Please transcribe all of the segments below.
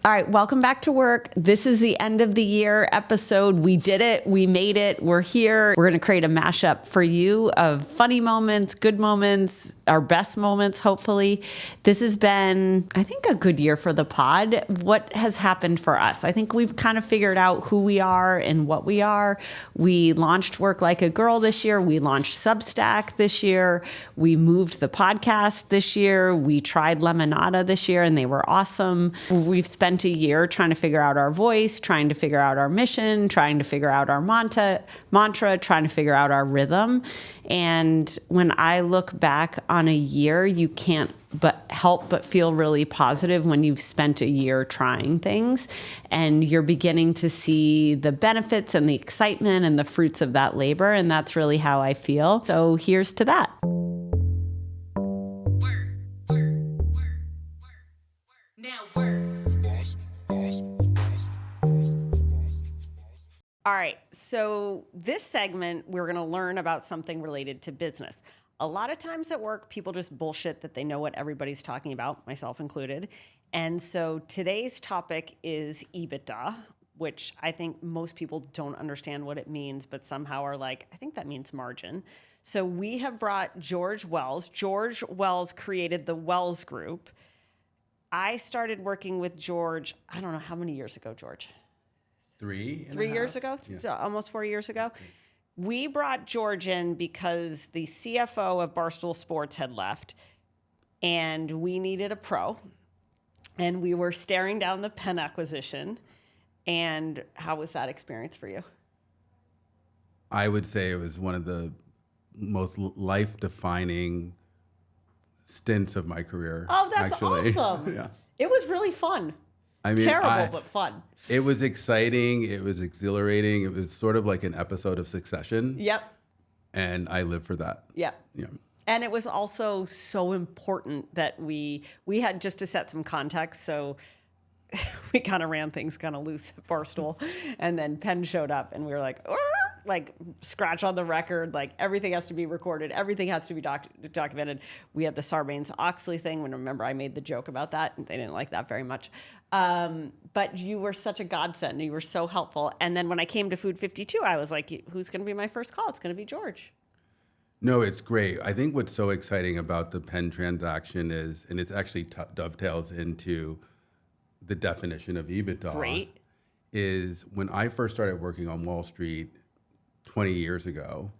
All right, welcome back to work. This is the end of the year episode. We did it. We made it. We're here. We're going to create a mashup for you of funny moments, good moments, our best moments, hopefully. This has been, I think, a good year for the pod. What has happened for us? I think we've kind of figured out who we are and what we are. We launched Work Like a Girl this year. We launched Substack this year. We moved the podcast this year. We tried Lemonada this year, and they were awesome. We've spent a year trying to figure out our voice, trying to figure out our mission, trying to figure out our mantra, trying to figure out our rhythm. And when I look back on a year, you can't help but feel really positive when you've spent a year trying things and you're beginning to see the benefits and the excitement and the fruits of that labor. And that's really how I feel. So here's to that. All right, so this segment, we're going to learn about something related to business. A lot of times at work, people just bullshit that they know what everybody's talking about, myself included. And so today's topic is EBITDA, which I think most people don't understand what it means, but somehow are like, I think that means margin. So we have brought George Wells. George Wells created the Wells Group. I started working with George, I don't know how many years ago, George? 3 years ago, yeah. Almost 4 years ago. We brought George in because the CFO of Barstool Sports had left and we needed a pro. And we were staring down the Penn acquisition. And how was that experience for you? I would say it was one of the most life-defining stints of my career. Oh, that's awesome. Yeah. It was really fun. I mean, terrible, but fun. It was exciting. It was exhilarating. It was sort of like an episode of Succession. Yep. And I live for that. Yep. Yeah. And it was also so important that we had, just to set some context, so we kind of ran things kind of loose at Barstool. And then Penn showed up and we were like scratch on the record, like everything has to be recorded. Everything has to be documented. We had the Sarbanes-Oxley thing. When remember I made the joke about that and they didn't like that very much. But you were such a godsend. You were so helpful. And then when I came to Food 52, I was like, who's going to be my first call? It's going to be George. No, it's great. I think what's so exciting about the Penn transaction is, and it actually dovetails into the definition of EBITDA. Great. Is when I first started working on Wall Street 20 years ago,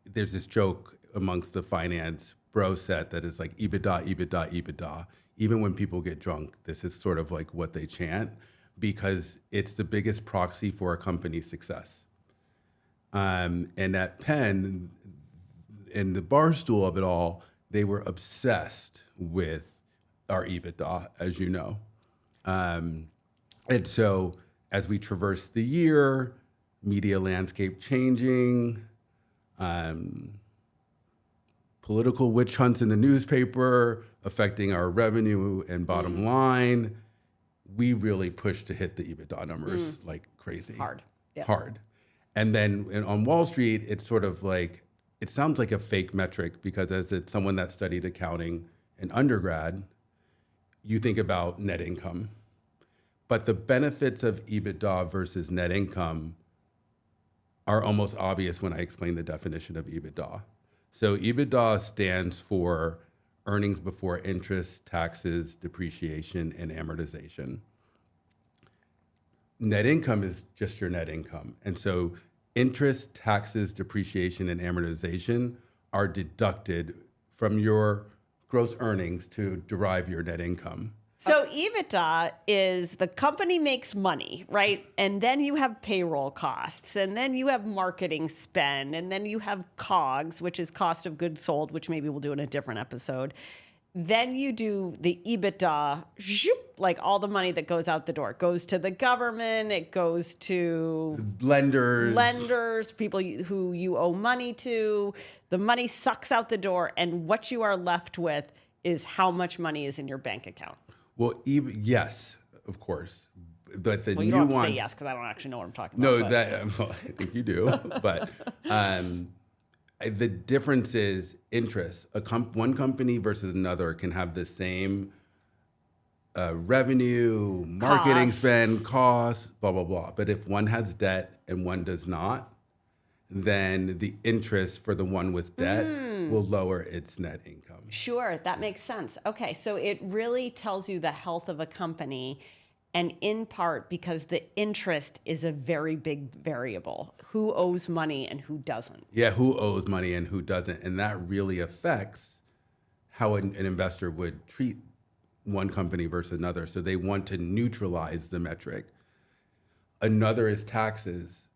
there's this joke amongst the finance bro set that is like EBITDA, EBITDA, EBITDA. Even when people get drunk, this is sort of like what they chant because it's the biggest proxy for a company's success. And at Penn, in the Barstool of it all, they were obsessed with our EBITDA, as you know. And so as we traverse the year, media landscape changing, political witch hunts in the newspaper affecting our revenue and bottom line, we really pushed to hit the EBITDA numbers like crazy. Hard. Yep. Hard. And then on Wall Street, it's sort of like, it sounds like a fake metric because as someone that studied accounting in undergrad, you think about net income. But the benefits of EBITDA versus net income are almost obvious when I explain the definition of EBITDA. So EBITDA stands for earnings before interest, taxes, depreciation, and amortization. Net income is just your net income. And so interest, taxes, depreciation, and amortization are deducted from your gross earnings to derive your net income. So EBITDA is the company makes money, right? And then you have payroll costs, and then you have marketing spend, and then you have COGS, which is cost of goods sold, which maybe we'll do in a different episode. Then you do the EBITDA, like all the money that goes out the door. It goes to the government, it goes to lenders, people who you owe money to. The money sucks out the door, and what you are left with is how much money is in your bank account. Well, yes, of course. But the you don't have to say yes because I don't actually know what I'm talking about. No, I think you do. But the difference is interest. One company versus another can have the same revenue, marketing Costs. spend, costs, blah, blah, blah. But if one has debt and one does not, then the interest for the one with debt will lower its net income. Sure, that makes sense. Okay, so it really tells you the health of a company, and in part because the interest is a very big variable. Who owes money and who doesn't? Yeah, who owes money and who doesn't. And that really affects how an investor would treat one company versus another. So they want to neutralize the metric. Another is taxes.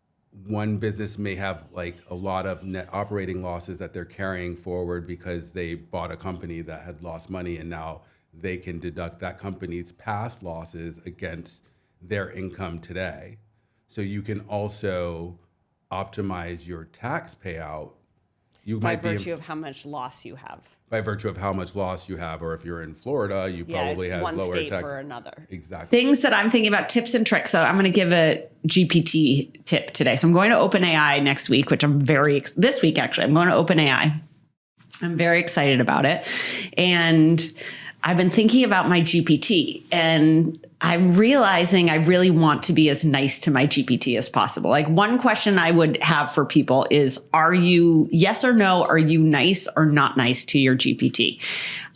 One business may have like a lot of net operating losses that they're carrying forward because they bought a company that had lost money, and now they can deduct that company's past losses against their income today. So you can also optimize your tax payout. By virtue of how much loss you have. By virtue of how much loss you have, or if you're in Florida, you probably have one lower state tax. for another. Exactly. Things that I'm thinking about, tips and tricks. So I'm going to give a GPT tip today. So I'm going to OpenAI next week, which this week actually, I'm going to OpenAI. I'm very excited about it. And I've been thinking about my GPT, and I'm realizing I really want to be as nice to my GPT as possible. Like, one question I would have for people is, yes or no, are you nice or not nice to your GPT?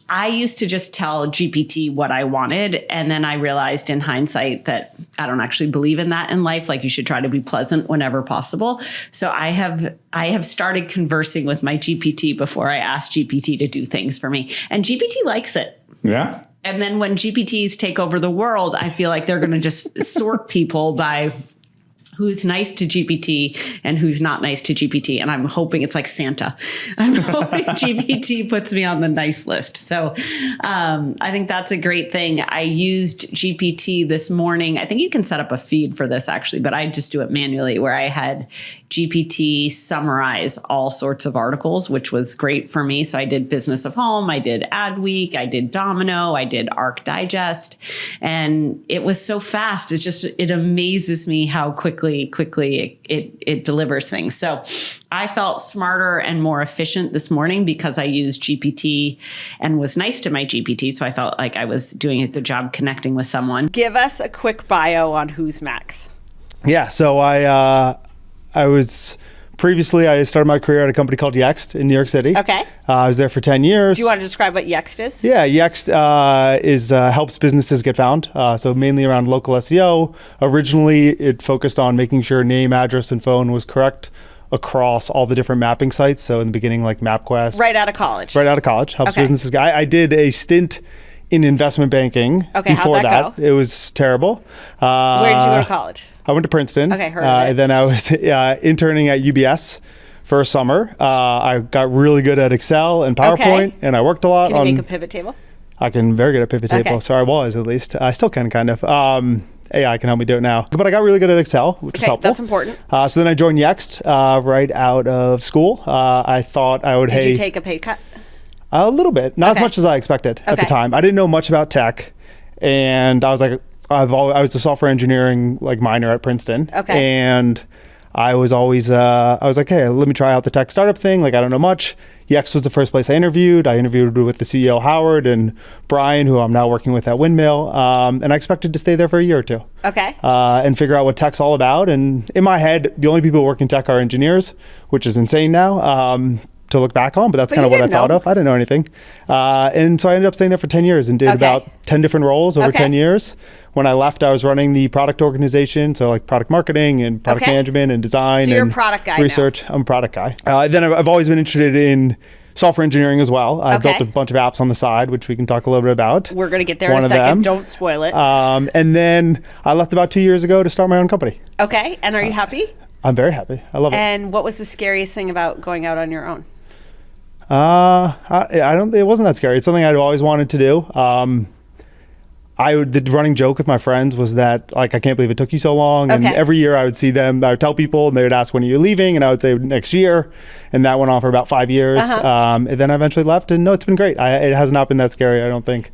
I used to just tell GPT what I wanted. And then I realized in hindsight that I don't actually believe in that in life. Like, you should try to be pleasant whenever possible. So I have started conversing with my GPT before I ask GPT to do things for me. And GPT likes it. Yeah. And then when GPTs take over the world, I feel like they're going to just sort people by who's nice to GPT and who's not nice to GPT. And I'm hoping it's like Santa. I'm hoping GPT puts me on the nice list. So I think that's a great thing. I used GPT this morning. I think you can set up a feed for this actually, but I just do it manually, where I had GPT summarize all sorts of articles, which was great for me. So I did Business of Home, I did Adweek, I did Domino, I did Arc Digest, and it was so fast. It amazes me how quickly it delivers things. So I felt smarter and more efficient this morning because I used GPT and was nice to my GPT. So I felt like I was doing a good job connecting with someone. Give us a quick bio on Who's Max. Yeah. So I started my career at a company called Yext in New York City. Okay. I was there for 10 years. Do you want to describe what Yext is? Yeah, Yext helps businesses get found. So mainly around local SEO. Originally, it focused on making sure name, address, and phone was correct across all the different mapping sites. So in the beginning, like MapQuest. Right out of college. Helps businesses. I did a stint in investment banking before how'd that go? It was terrible. Where did you go to college? I went to Princeton. Okay, heard of it. And then I was interning at UBS for a summer. I got really good at Excel and PowerPoint, and I worked a lot. Can you make a pivot table? I can very good at pivot table. Okay. So I was, at least. I still can, kind of. AI can help me do it now. But I got really good at Excel, which was helpful. That's important. So then I joined Yext right out of school. I thought I would, Did you take a pay cut? A little bit. Not as much as I expected at the time. I didn't know much about tech. And I was like, I was a software engineering minor at Princeton. Okay. And I was always, I was like, hey, let me try out the tech startup thing. I don't know much. Yext was the first place I interviewed. I interviewed with the CEO, Howard, and Brian, who I'm now working with at Windmill. And I expected to stay there for a year or two. Okay. And figure out what tech's all about. And in my head, the only people who work in tech are engineers, which is insane now. To look back on, but that's kind of what I thought of. I didn't know anything. And so I ended up staying there for 10 years and did about 10 different roles over 10 years. When I left, I was running the product organization, so product marketing and product management and design. So you're and a product guy research. now. I'm a product guy. Then I've always been interested in software engineering as well. I built a bunch of apps on the side, which we can talk a little bit about. We're going to get there in a second. Don't spoil it. And then I left about 2 years ago to start my own company. Okay. And are you happy? I'm very happy. I love it. And what was the scariest thing about going out on your own? It wasn't that scary. It's something I'd always wanted to do. The running joke with my friends was that I can't believe it took you so long. And every year I would see them, I would tell people and they would ask, when are you leaving? And I would say next year. And that went on for about 5 years. And then I eventually left, and no, it's been great. It has not been that scary, I don't think.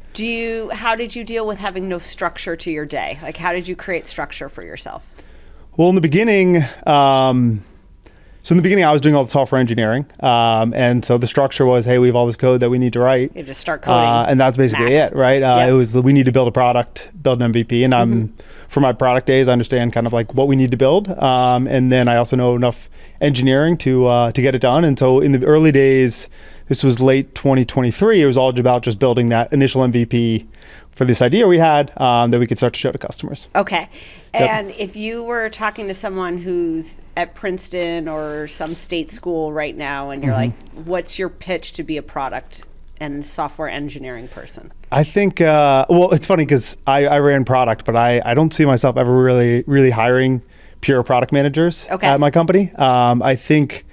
How did you deal with having no structure to your day? How did you create structure for yourself? Well, in the beginning, So in the beginning, I was doing all the software engineering. And so the structure was, hey, we have all this code that we need to write. You just start coding. And that's basically it, right? It was, we need to build a product, build an MVP. And for my product days, I understand kind of like what we need to build. And then I also know enough engineering to get it done. And so in the early days, this was late 2023, it was all about just building that initial MVP for this idea we had that we could start to show to customers. Okay. And if you were talking to someone who's at Princeton or some state school right now, and you're like, what's your pitch to be a product and software engineering person? I think, well, it's funny because I ran product, but I don't see myself ever really hiring pure product managers at my company. I think,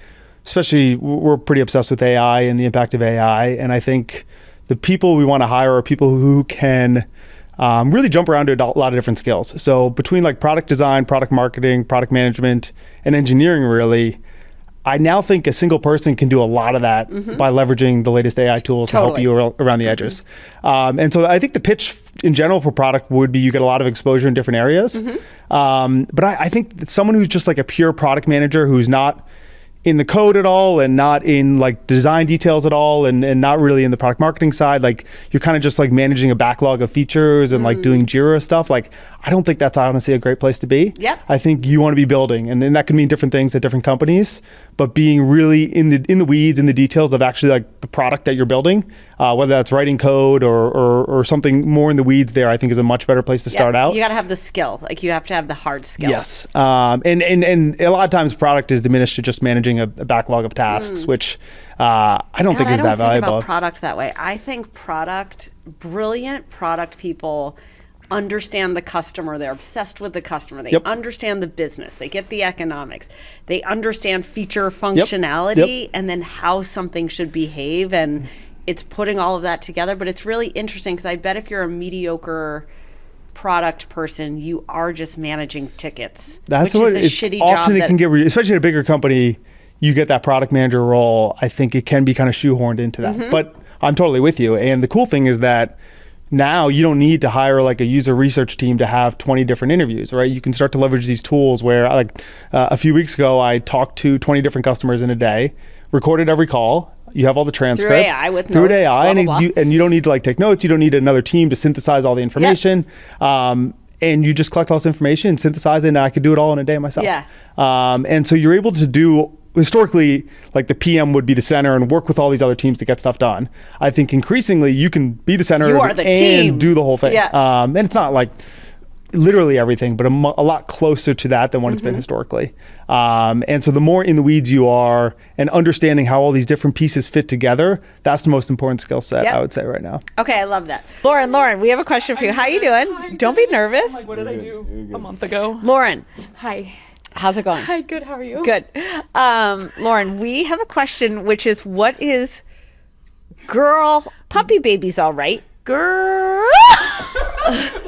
especially, we're pretty obsessed with AI and the impact of AI. And I think the people we want to hire are people who can really jump around to a lot of different skills. So between like product design, product marketing, product management, and engineering, really, I now think a single person can do a lot of that by leveraging the latest AI tools to help you around the edges. And so I think the pitch in general for product would be you get a lot of exposure in different areas. But I think that someone who's just like a pure product manager who's not in the code at all and not in like design details at all and not really in the product marketing side, like you're kind of just like managing a backlog of features and like doing Jira stuff. Like, I don't think that's honestly a great place to be. I think you want to be building, and then that can mean different things at different companies, but being really in the weeds, in the details of actually like the product that you're building, whether that's writing code or something more in the weeds there, I think is a much better place to start out. You got to have the skill. Like, you have to have the hard skill. Yes. And a lot of times product is diminished to just managing a backlog of tasks, which I don't think is that valuable. I don't think about product that way. I think brilliant product people understand the customer. They're obsessed with the customer. They understand the business. They get the economics. They understand feature functionality and then how something should behave. And it's putting all of that together. But it's really interesting because I bet if you're a mediocre product person, you are just managing tickets. That's what it's shitty often job. It can get, especially in a bigger company, you get that product manager role. I think it can be kind of shoehorned into that. But I'm totally with you. And the cool thing is that now you don't need to hire like a user research team to have 20 different interviews, right? You can start to leverage these tools where like a few weeks ago, I talked to 20 different customers in a day, recorded every call. You have all the transcripts. Through AI with notes, AI, blah, blah, blah. And you don't need to like take notes. You don't need another team to synthesize all the information. And you just collect all this information and synthesize it, and I could do it all in a day myself. And so you're able to do, historically, like the PM would be the center and work with all these other teams to get stuff done. I think increasingly you can be the center and do the whole thing. And it's not like literally everything, but a lot closer to that than what it's been historically. And so the more in the weeds you are and understanding how all these different pieces fit together, that's the most important skill set, I would say, right now. Okay, I love that. Lauren, we have a question for you. How you doing? Hi, don't be nervous. Like, what did I do a month ago? Lauren. Hi. How's it going? Hi, good. How are you? Good. Lauren, we have a question, which is, what is girl puppy babies all right? Girl.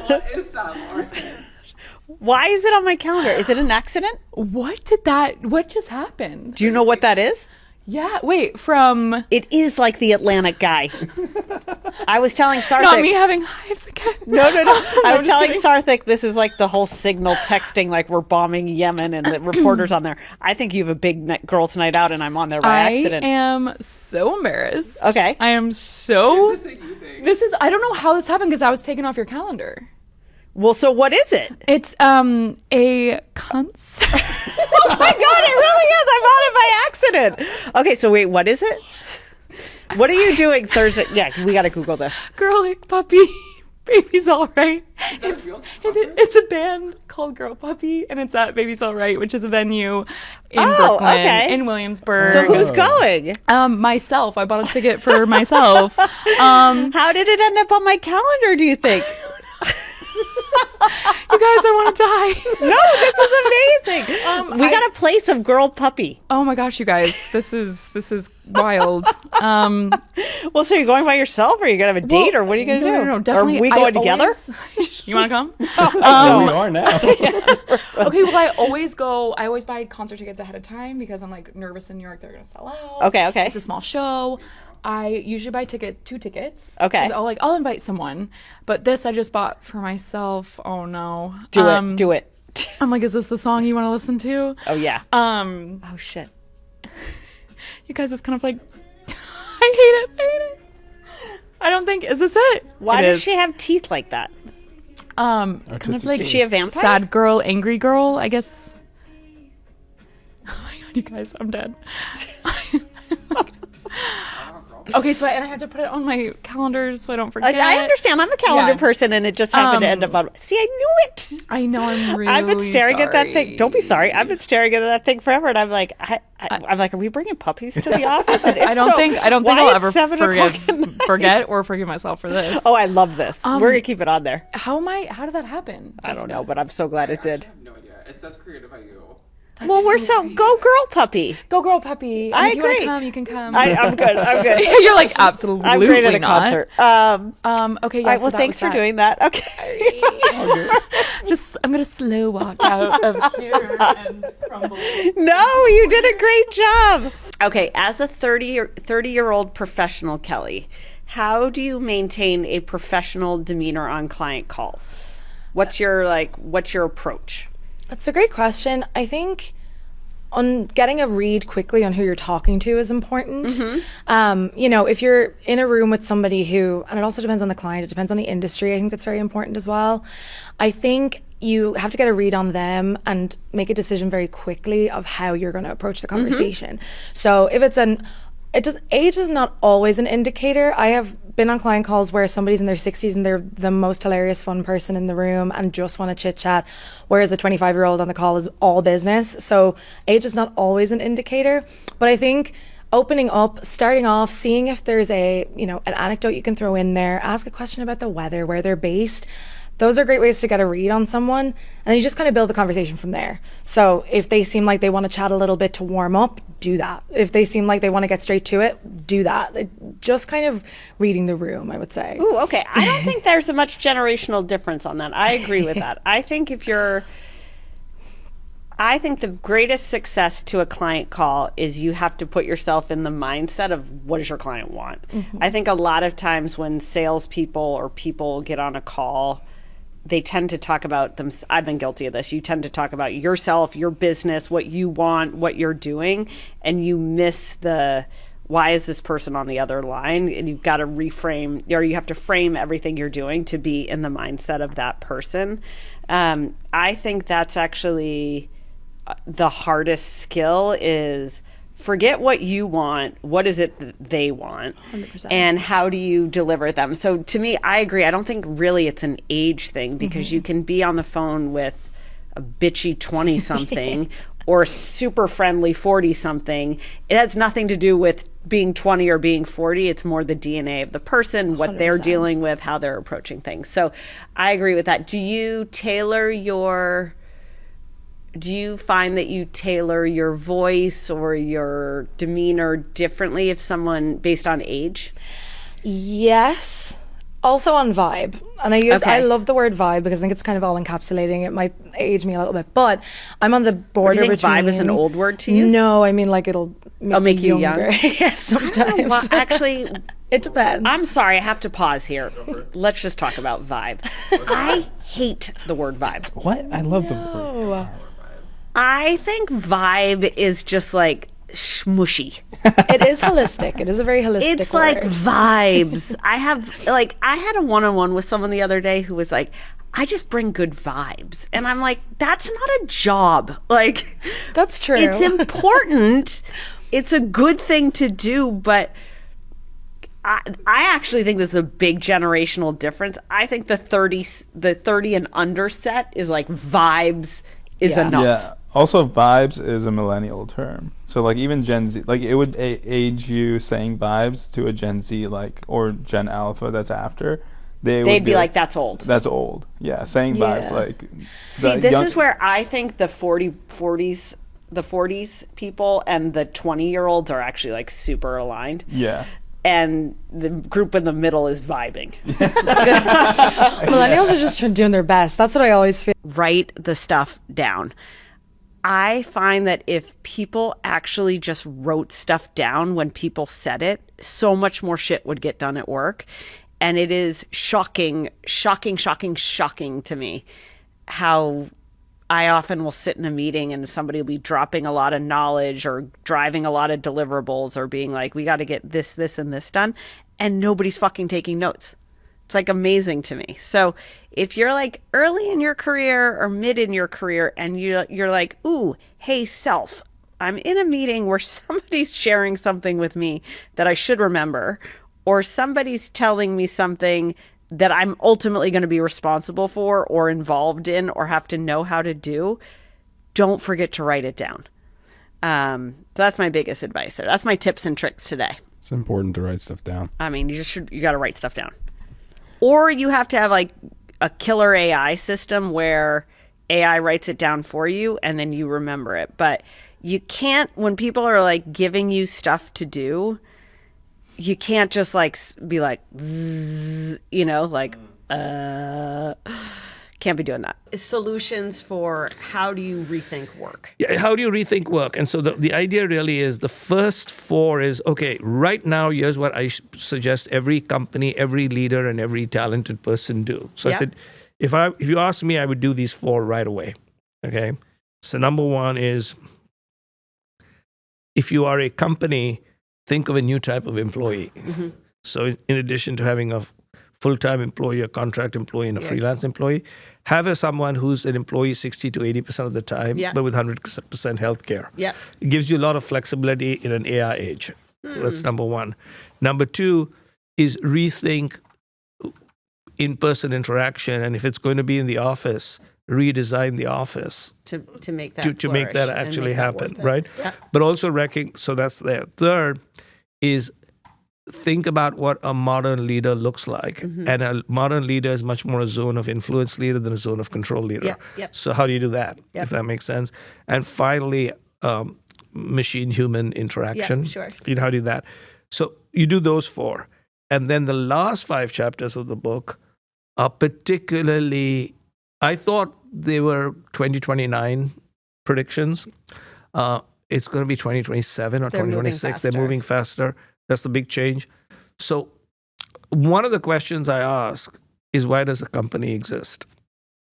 What is that, Lauren? Why is it on my calendar? Is it an accident? What just happened? Do you know what that is? Yeah, wait, from... It is like the Atlantic guy. I was telling Sarthik... Not me having hives again. No. I was telling Sarthik this is like the whole signal texting, like we're bombing Yemen and the reporters on there. I think you have a big girls' night out and I'm on there by accident. I am so embarrassed. Okay. I am so... Is this a you thing? I don't know how this happened because I was taken off your calendar. Well, so what is it? It's a concert. Oh my God, it really is. I'm on it by accident. Okay, so wait, what is it? What are you doing Thursday? Yeah, we got to Google this. Girl Puppy Baby's All Right. It's a band called Girl Puppy, and it's at Baby's All Right, which is a venue in Brooklyn, in Williamsburg. So who's going? Myself. I bought a ticket for myself. How did it end up on my calendar, do you think? You guys, I want to die. No, this is amazing. We got to play some Girl Puppy. Oh my gosh, you guys, this is wild. Well, so you're going by yourself, or are you gonna have a date, or what are you gonna do? No, definitely. Are we going together? You want to come? We are now. Okay, well, I always buy concert tickets ahead of time because I'm like nervous in New York they're gonna sell out. Okay. It's a small show. I usually buy two tickets. Okay. I'll invite someone, but this I just bought for myself. Oh no. Do it. I'm like, is this the song you want to listen to? Oh yeah. Oh shit. You guys, it's kind of like, I hate it. I don't think, is this it? Why does she have teeth like that? It's kind of like, is she a vampire? Sad girl, angry girl, I guess. Oh my God, you guys, I'm dead. Okay, so I have to put it on my calendar so I don't forget. I understand. I'm a calendar person, and it just happened to end up on. See, I knew it. I know. I'm really. I've been staring at that thing. Don't be sorry. I've been staring at that thing forever, and I'm like, I'm like, are we bringing puppies to the office? And I don't think I'll ever forget or forgive myself for this. Oh, I love this. We're gonna keep it on there. How did that happen? I don't know, but I'm so glad it did. I have no idea. It's as creative as you. Well, we're so go girl puppy. Go girl puppy. I if you agree. want to come, you can come. I'm good. You're like, absolutely I'm great at a not. concert. Okay. Yeah. All right, So well, thanks for doing that. Okay. I'm gonna slow walk out of here and crumble. No, you did a great job. Okay, as a 30-year-old professional, Kelly, how do you maintain a professional demeanor on client calls? What's your approach? That's a great question. I think on getting a read quickly on who you're talking to is important. If you're in a room with somebody who, and it also depends on the client, it depends on the industry, I think that's very important as well. I think you have to get a read on them and make a decision very quickly of how you're going to approach the conversation. So if it's age is not always an indicator. I have been on client calls where somebody's in their 60s and they're the most hilarious, fun person in the room and just want to chit chat, whereas a 25-year-old on the call is all business. So age is not always an indicator. But I think opening up, starting off, seeing if there's an anecdote you can throw in there, ask a question about the weather, where they're based. Those are great ways to get a read on someone, and then you just kind of build the conversation from there. So if they seem like they want to chat a little bit to warm up, do that. If they seem like they want to get straight to it, do that. Just kind of reading the room, I would say. Ooh, okay. I don't think there's a much generational difference on that. I agree with that. I think the greatest success to a client call is you have to put yourself in the mindset of what does your client want. I think a lot of times when salespeople or people get on a call, they tend to talk about them. I've been guilty of this. You tend to talk about yourself, your business, what you want, what you're doing, and you miss the why is this person on the other line? And you've got to reframe, or you have to frame everything you're doing to be in the mindset of that person. I think that's actually the hardest skill is forget what you want. What is it that they want? 100%. And how do you deliver them? So to me, I agree. I don't think really it's an age thing because you can be on the phone with a bitchy 20-something or a super friendly 40-something. It has nothing to do with being 20 or being 40. It's more the DNA of the person, what they're 100%. dealing with, how they're approaching things. So I agree with that. Do you find that you tailor your voice or your demeanor differently if someone based on age? Yes. Also on vibe. And I love the word vibe because I think it's kind of all encapsulating. It might age me a little bit, but I'm on the border Do you think between. vibe is an old word to use? No, I mean like it'll make you younger. young? Yes, sometimes. Well, actually, it depends. I'm sorry, I have to pause here. Let's just talk about vibe. I hate the word vibe. What? I love the word. I think vibe is just like smushy. It is holistic. It is a very holistic It's word. like vibes. I had a one-on-one with someone the other day who was like, I just bring good vibes. And I'm like, that's not a job. Like, that's true. It's important. It's a good thing to do, but I actually think this is a big generational difference. I think the 30 and under set is like vibes is enough. Yeah. Also, vibes is a millennial term. So, like, even Gen Z, like, it would age you saying vibes to a Gen Z, like, or Gen Alpha that's after. They'd be like, that's old. That's old. Yeah, saying vibes, like. See, this is where I think the 40s people and the 20-year-olds are actually, like, super aligned. Yeah. And the group in the middle is vibing. Millennials are just doing their best. That's what I always feel. Write the stuff down. I find that if people actually just wrote stuff down when people said it, so much more shit would get done at work. And it is shocking to me how I often will sit in a meeting and somebody will be dropping a lot of knowledge or driving a lot of deliverables or being like, we got to get this, this, and this done. And nobody's fucking taking notes. It's like amazing to me. So if you're like early in your career or mid in your career and you're like, ooh, hey, self, I'm in a meeting where somebody's sharing something with me that I should remember, or somebody's telling me something that I'm ultimately going to be responsible for or involved in or have to know how to do, don't forget to write it down. So that's my biggest advice there. That's my tips and tricks today. It's important to write stuff down. I mean, you got to write stuff down. Or you have to have like a killer AI system where AI writes it down for you and then you remember it. But you can't, when people are like giving you stuff to do, you can't just like be like, you know, like, can't be doing that. Solutions for how do you rethink work? Yeah, how do you rethink work? And so the idea really is the first 4 is, okay, right now, here's what I suggest every company, every leader, and every talented person do. So I said, if you ask me, I would do these 4 right away. Okay. So number 1 is, if you are a company, think of a new type of employee. Mm-hmm. So in addition to having a full-time employee, a contract employee, and a freelance employee, have someone who's an employee 60 to 80% of the time, but with 100% healthcare. Yeah. It gives you a lot of flexibility in an AI age. That's number 1. Number 2 is rethink in-person interaction, and if it's going to be in the office, redesign the office to make that to make that actually happen, right? Yeah. But also so that's there. Third is think about what a modern leader looks like, and a modern leader is much more a zone of influence leader than a zone of control leader. So how do you do that? If that makes sense. And finally, machine-human interaction. You know how to do that. So you do those 4, and then the last 5 chapters of the book are particularly, I thought they were 2029 predictions. It's going to be 2027 or 2026. They're moving faster. That's the big change. So one of the questions I ask is, why does a company exist?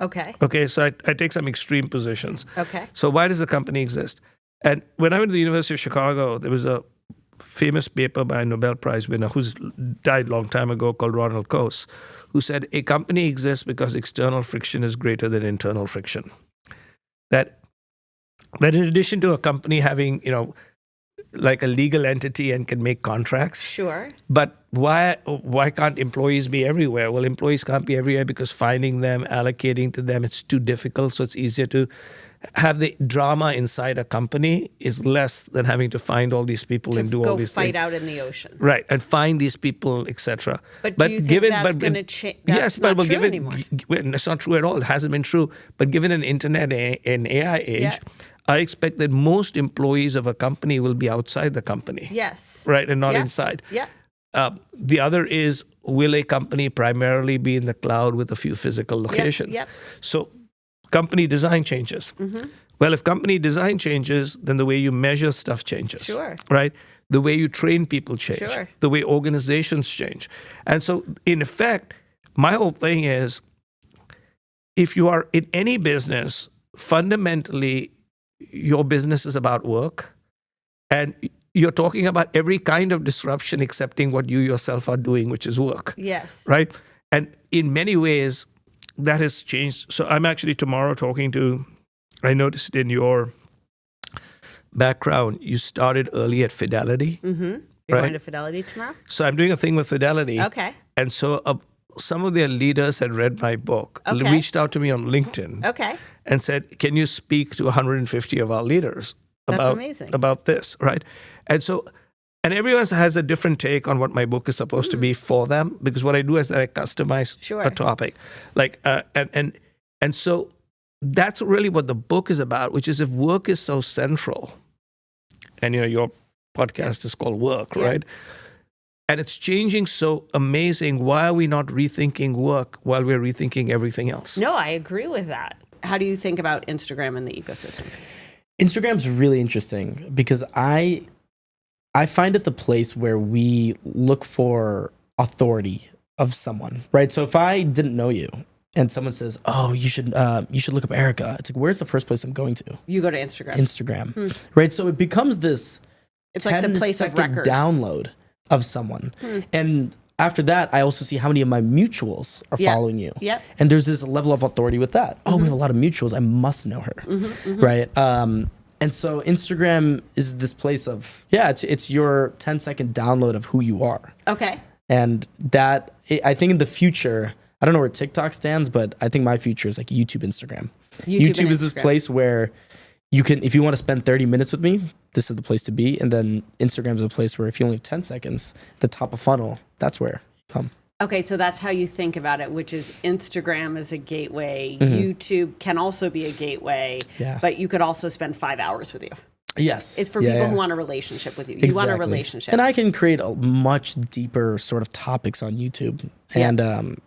Okay, so I take some extreme positions. So why does a company exist? And when I went to the University of Chicago, there was a famous paper by a Nobel Prize winner who's died a long time ago called Ronald Coase, who said a company exists because external friction is greater than internal friction. That in addition to a company having, you know, like a legal entity and can make contracts. But why can't employees be everywhere? Well, employees can't be everywhere because finding them, allocating to them, it's too difficult. So it's easier to have the drama inside a company is less than having to find all these people and do all these things. To go fight out in the ocean. Right, and find these people, etc. But do you think that's going to change? Yes, but not true anymore. It's not true at all. It hasn't been true. But given an internet and AI age, I expect that most employees of a company will be outside the company. Right, and not inside. The other is, will a company primarily be in the cloud with a few physical locations? So company design changes. Well, if company design changes, then the way you measure stuff changes. Right? The way you train people change. The way organizations change. And so, in effect, my whole thing is, if you are in any business, fundamentally, your business is about work, and you're talking about every kind of disruption excepting what you yourself are doing, which is work. Right? And in many ways, that has changed. So I'm actually tomorrow talking to, I noticed in your background, you started early at Fidelity. You're going to Fidelity tomorrow? So I'm doing a thing with Fidelity. And so some of their leaders had read my book, reached out to me on LinkedIn, and said, can you speak to 150 of our leaders about this, right? And so, and everyone has a different take on what my book is supposed to be for them, because what I do is that I customize a topic. Like, and so that's really what the book is about, which is, if work is so central, and you know, your podcast is called Work, right? And it's changing so amazing. Why are we not rethinking work while we're rethinking everything else? No, I agree with that. How do you think about Instagram and the ecosystem? Instagram's really interesting because I find it the place where we look for authority of someone, right? So if I didn't know you and someone says, "Oh, you should look up Erika," it's like, where's the first place I'm going to? You go to Instagram. Right? So it becomes this. It's like the place of record. Download of someone, and after that, I also see how many of my mutuals are following you. Yep. And there's this level of authority with that. Oh, we have a lot of mutuals. I must know her. Right. And so Instagram is this place of, it's your 10-second download of who you are. Okay. And that, I think in the future, I don't know where TikTok stands, but I think my future is like YouTube, Instagram. YouTube is this place where you can, if you want to spend 30 minutes with me, this is the place to be. And then Instagram is a place where if you only have 10 seconds, the top of funnel, that's where you come. Okay, so that's how you think about it, which is Instagram is a gateway. YouTube can also be a gateway, but you could also spend 5 hours with you. Yes. It's for people who want a relationship with you. You Exactly. want a relationship. And I can create a much deeper sort of topics on YouTube and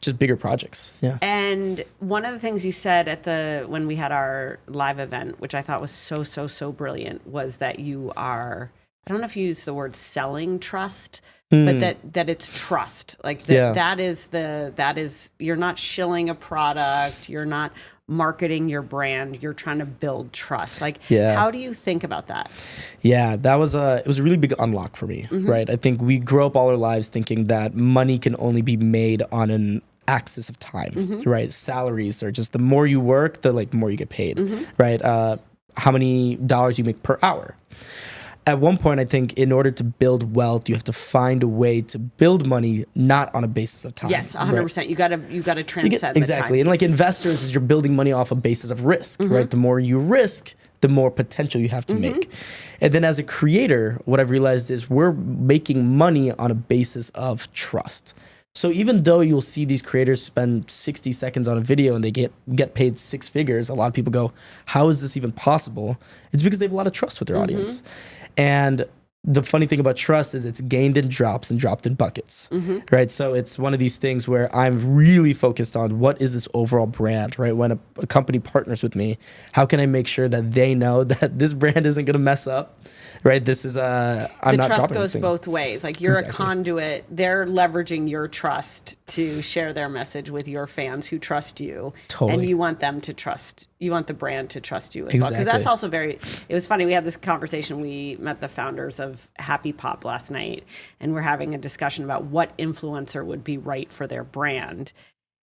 just bigger projects. Yeah. And one of the things you said when we had our live event, which I thought was so brilliant, was that you are, I don't know if you used the word selling trust, but that it's trust. Like that is you're not shilling a product, you're not marketing your brand, you're trying to build trust. Like how do you think about that? Yeah, it was a really big unlock for me, right? I think we grow up all our lives thinking that money can only be made on an axis of time, right? Salaries are just the more you work, the more you get paid, right? How many dollars you make per hour. At one point, I think in order to build wealth, you have to find a way to build money not on a basis of time. Yes, 100%. Right? You got to transcend exactly. And like investors, is you're building money off a basis of risk, right? The more you risk, the more potential you have to make. And then as a creator, what I've realized is we're making money on a basis of trust. So even though you'll see these creators spend 60 seconds on a video and they get paid 6 figures, a lot of people go, how is this even possible? It's because they have a lot of trust with their audience. And the funny thing about trust is it's gained in drops and dropped in buckets, right? So it's one of these things where I'm really focused on what is this overall brand, right? When a company partners with me, how can I make sure that they know that this brand isn't going to mess up, right? This is I'm not dropping anything. The trust goes both ways. Like you're a conduit. They're leveraging your trust to share their message with your fans who trust you. Totally. And you want them to trust, you want the brand to trust you as well. Because that's also it was funny. We had this conversation. We met the founders of Happy Pop last night, and we're having a discussion about what influencer would be right for their brand.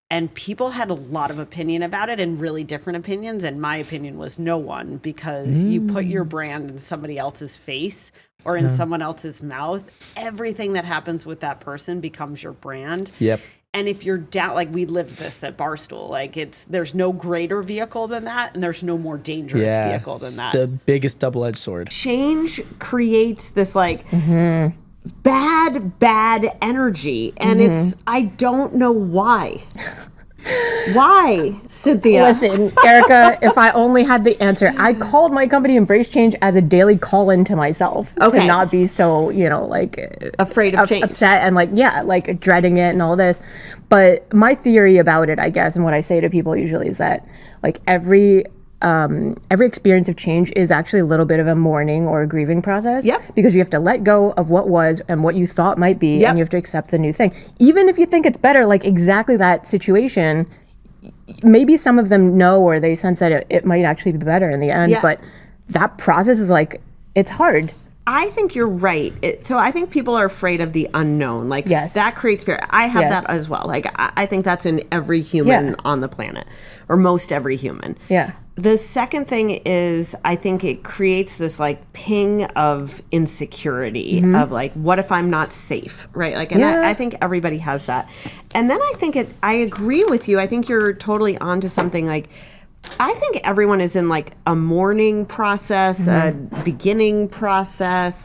And people had a lot of opinion about it and really different opinions. And my opinion was no one, because you put your brand in somebody else's face or in someone else's mouth. Everything that happens with that person becomes your brand. Yep. And if you're down, like we lived this at Barstool, like there's no greater vehicle than that, and there's no more dangerous vehicle than that. The biggest double-edged sword. Change creates this bad energy, and I don't know why. Why, Cynthia? Listen, Erika, if I only had the answer. I called my company Embrace Change as a daily call-in to myself to not be so, afraid of change, upset and dreading it and all this. But my theory about it, I guess, and what I say to people usually is that every experience of change is actually a little bit of a mourning or a grieving process. Yep. Because you have to let go of what was and what you thought might be, and you have to accept the new thing. Even if you think it's better, like exactly that situation, maybe some of them know or they sense that it might actually be better in the end, but that process is it's hard. I think you're right. So I think people are afraid of the unknown. That creates fear. I have that as well. I think that's in every human on the planet, or most every human. Yeah. The second thing is, I think it creates this ping of insecurity of what if I'm not safe, right? I think everybody has that. And then I think I agree with you. I think you're totally onto something. I think everyone is in a mourning process, a beginning process,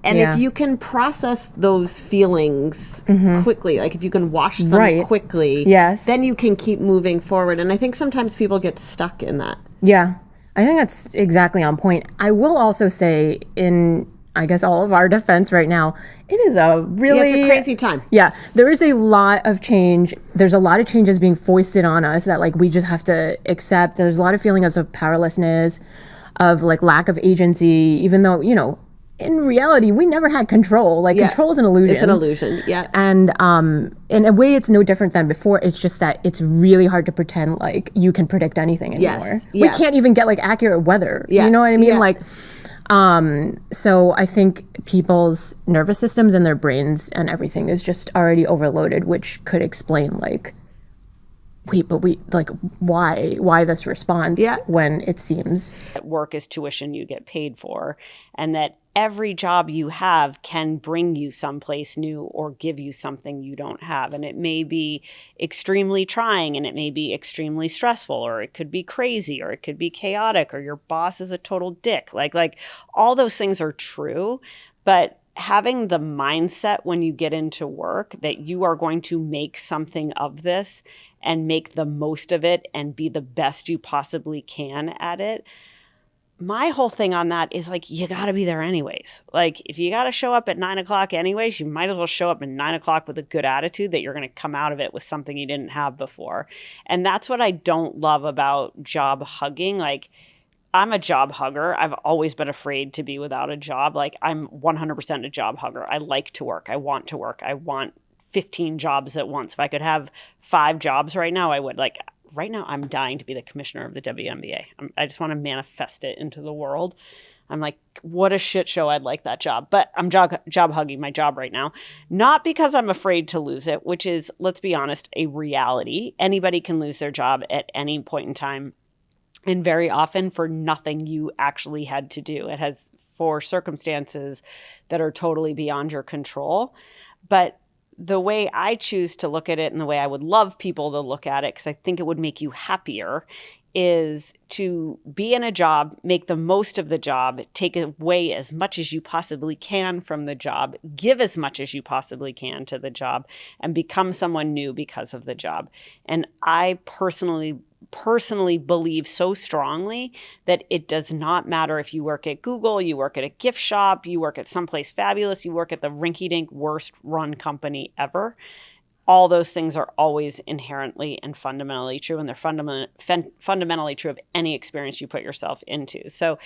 and if you can process those feelings quickly, if you can wash them quickly, then you can keep moving forward. And I think sometimes people get stuck in that. Yeah, I think that's exactly on point. I will also say, in I guess all of our defense right now, it is a really... it's a crazy time. Yeah, there is a lot of change. There's a lot of changes being foisted on us that we just have to accept. There's a lot of feelings of powerlessness, of lack of agency, even though, in reality, we never had control. Like control is an illusion. It's an illusion. Yeah. And in a way, it's no different than before. It's just that it's really hard to pretend like you can predict anything anymore. We can't even get like accurate weather. You know what I mean? Like, so I think people's nervous systems and their brains and everything is just already overloaded, which could explain like, why this response when it seems that work is tuition you get paid for, and that every job you have can bring you someplace new or give you something you don't have. And it may be extremely trying, and it may be extremely stressful, or it could be crazy, or it could be chaotic, or your boss is a total dick. Like all those things are true, but having the mindset when you get into work that you are going to make something of this and make the most of it and be the best you possibly can at it. My whole thing on that is like, you got to be there anyways. Like if you got to show up at 9 o'clock anyways, you might as well show up at 9 o'clock with a good attitude that you're going to come out of it with something you didn't have before. And that's what I don't love about job hugging. Like, I'm a job hugger. I've always been afraid to be without a job. Like I'm 100% a job hugger. I like to work. I want to work. I want 15 jobs at once. If I could have 5 jobs right now, I would. Like right now, I'm dying to be the commissioner of the WNBA. I just want to manifest it into the world. I'm like, what a shit show. I'd like that job. But I'm job hugging my job right now. Not because I'm afraid to lose it, which is, let's be honest, a reality. Anybody can lose their job at any point in time. And very often for nothing you actually had to do. It has for circumstances that are totally beyond your control. But the way I choose to look at it, and the way I would love people to look at it, because I think it would make you happier, is to be in a job, make the most of the job, take away as much as you possibly can from the job, give as much as you possibly can to the job, and become someone new because of the job. And I personally believe so strongly that it does not matter if you work at Google, you work at a gift shop, you work at someplace fabulous, you work at the rinky-dink worst run company ever. All those things are always inherently and fundamentally true, and they're fundamentally true of any experience you put yourself into. So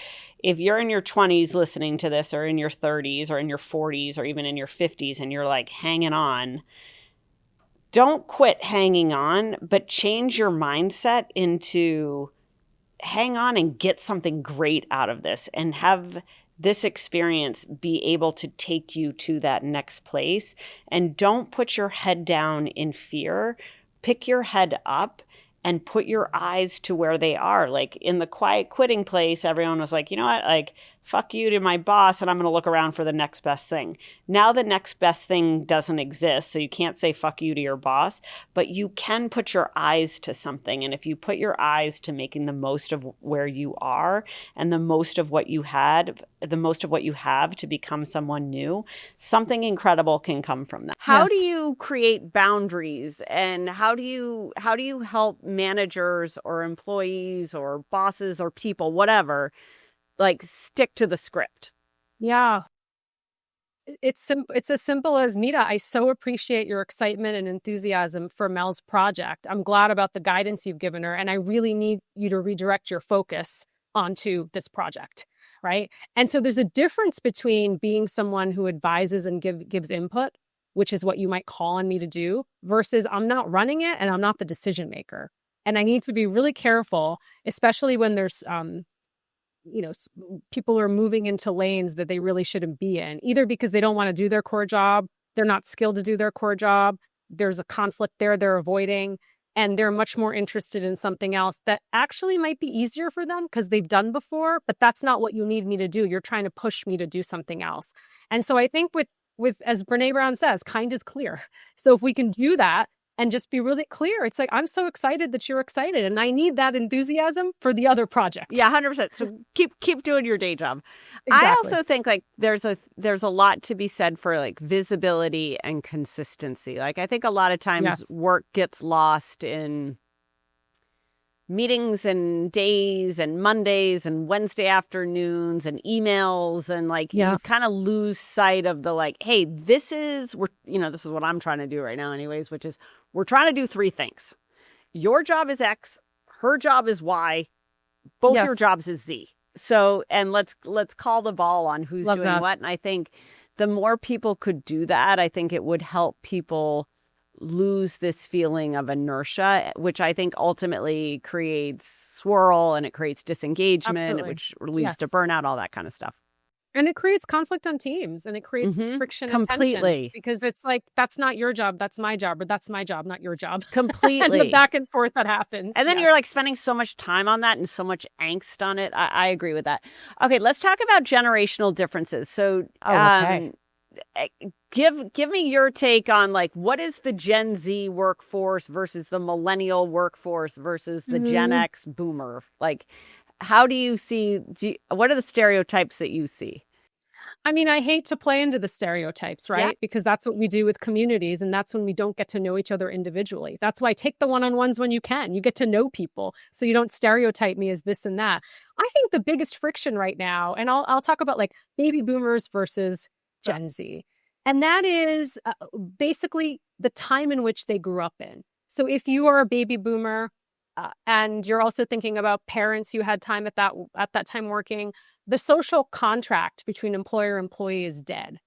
if you're in your 20s listening to this, or in your 30s, or in your 40s, or even in your 50s, and you're like hanging on, don't quit hanging on, but change your mindset into hang on and get something great out of this, and have this experience be able to take you to that next place. And don't put your head down in fear. Pick your head up and put your eyes to where they are. Like in the quiet quitting place, everyone was like, you know what, like, fuck you to my boss, and I'm going to look around for the next best thing. Now the next best thing doesn't exist, so you can't say fuck you to your boss, but you can put your eyes to something. And if you put your eyes to making the most of where you are, and the most of what you have to become someone new, something incredible can come from that. How do you create boundaries, and how do you help managers or employees or bosses or people, whatever, like stick to the script? Yeah. It's as simple as, Mita, I so appreciate your excitement and enthusiasm for Mel's project. I'm glad about the guidance you've given her, and I really need you to redirect your focus onto this project, right? And so there's a difference between being someone who advises and gives input, which is what you might call on me to do, versus I'm not running it and I'm not the decision maker. And I need to be really careful, especially when there's people are moving into lanes that they really shouldn't be in, either because they don't want to do their core job, they're not skilled to do their core job, there's a conflict there they're avoiding, and they're much more interested in something else that actually might be easier for them because they've done before, but that's not what you need me to do. You're trying to push me to do something else. And so I think with as Brene Brown says, kind is clear. So if we can do that and just be really clear, it's like, I'm so excited that you're excited, and I need that enthusiasm for the other project. Yeah, 100%. So keep doing your day job. Exactly. I also think like there's a lot to be said for like visibility and consistency. Like I think a lot of times work gets lost in meetings and days and Mondays and Wednesday afternoons and emails, and like you kind of lose sight of the like, hey, this is what I'm trying to do right now anyways, which is we're trying to do 3 things. Your job is X, her job is Y, both your jobs is Z. So, and let's call the ball on who's Love doing that. what. And I think the more people could do that, I think it would help people lose this feeling of inertia, which I think ultimately creates swirl and it creates disengagement, Absolutely. which leads to Yes. burnout, all that kind of stuff. And it creates conflict on teams and it creates friction and Completely. tension because it's like, that's not your job, that's my job, or that's my job, not your job. Completely. And the back and forth that happens. And then Yes. you're like spending so much time on that and so much angst on it. I agree with that. Okay, let's talk about generational differences. So okay. give me your take on like what is the Gen Z workforce versus the millennial workforce versus the Gen X boomer? Like, how do you see, what are the stereotypes that you see? I mean, I hate to play into the stereotypes, right? Yeah. Because that's what we do with communities. And that's when we don't get to know each other individually. That's why take the one-on-ones when you can. You get to know people. So you don't stereotype me as this and that. I think the biggest friction right now, and I'll talk about like baby boomers versus Gen Z. And that is basically the time in which they grew up in. So if you are a baby boomer and you're also thinking about parents who had time at that time working, the social contract between employer and employee is dead.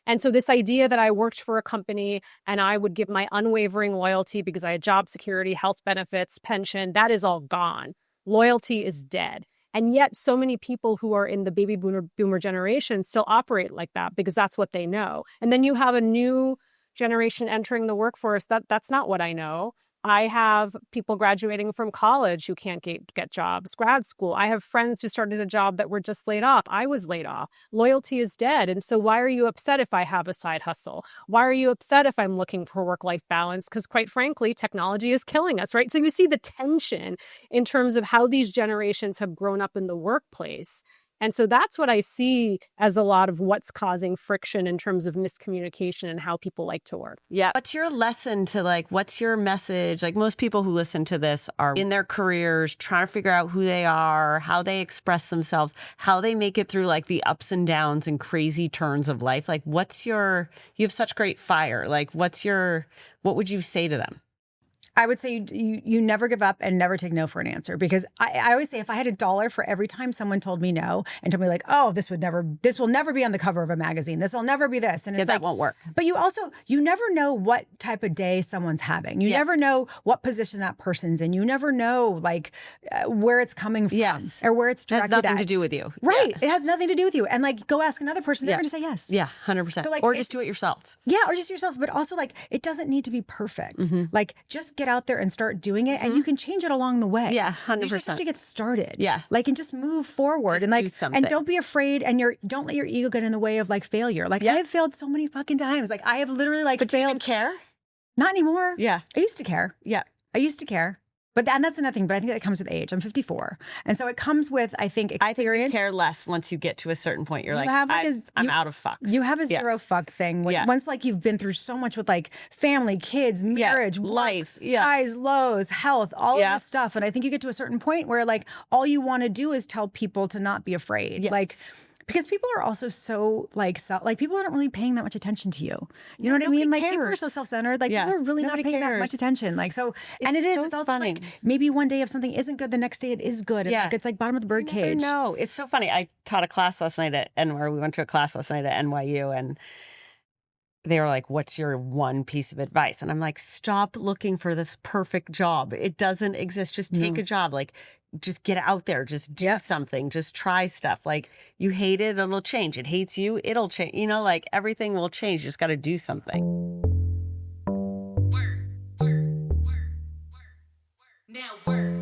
And so this idea that I worked for a company and I would give my unwavering loyalty because I had job security, health benefits, pension, that is all gone. Loyalty is dead. And yet so many people who are in the baby boomer generation still operate like that because that's what they know. And then you have a new generation entering the workforce. That's not what I know. I have people graduating from college who can't get jobs, grad school. I have friends who started a job that were just laid off. I was laid off. Loyalty is dead. And so why are you upset if I have a side hustle? Why are you upset if I'm looking for work-life balance? Because quite frankly, technology is killing us, right? So you see the tension in terms of how these generations have grown up in the workplace. And so that's what I see as a lot of what's causing friction in terms of miscommunication and how people like to work. Yeah. What's your lesson to like, what's your message? Like most people who listen to this are in their careers, trying to figure out who they are, how they express themselves, how they make it through like the ups and downs and crazy turns of life. Like you have such great fire. Like what would you say to them? I would say you never give up and never take no for an answer, because I always say if I had $1 for every time someone told me no and told me like, oh, this will never be on the cover of a magazine. This will never be this. And it's that won't work. But you never know what type of day someone's having. You never know what position that person's in. You never know like where it's coming from or where it's directed at. It has nothing to do with you. Right. Yeah. It has nothing to do with you. And like go ask another person, they're going to say yes. Yeah, 100%. So, like, or just do it yourself. Yeah, or just yourself. But also like it doesn't need to be perfect. Like just get out there and start doing it, and you can change it along the way. Yeah, 100%. You just have to get started. Yeah, like and just move forward and like and don't be afraid, and don't let your ego get in the way of like failure. Like I have failed so many fucking times. Like I have literally like failed. Do you even care? Not anymore. Yeah, I used to care. Yeah, I used to care. But that's another thing. But I think that comes with age. I'm 54, and so it comes with I think experience. I think you care less once you get to a certain point. You're I'm out of fucks. You have a zero fuck thing. Once like you've been through so much with like family, kids, marriage, life, highs, lows, health, all of this stuff. And I think you get to a certain point where like all you want to do is tell people to not be afraid. Yes. Like. Because people are also so like people aren't really paying that much attention to you. You know what I mean? Like people are so self-centered. Like people are really not paying that much attention. Like so, and it's also funny. Like maybe one day if something isn't good, the next day it is good. And it's like bottom of the bird cage. No, it's so funny. I taught a class last night we went to a class last night at NYU, and they were like, what's your one piece of advice? And I'm like, stop looking for this perfect job. It doesn't exist. Just take a job. Like, just get out there. Just do something. Just try stuff. Like, you hate it, it'll change. It hates you, it'll change. You know, like, everything will change. You just got to do something. Work. Now work.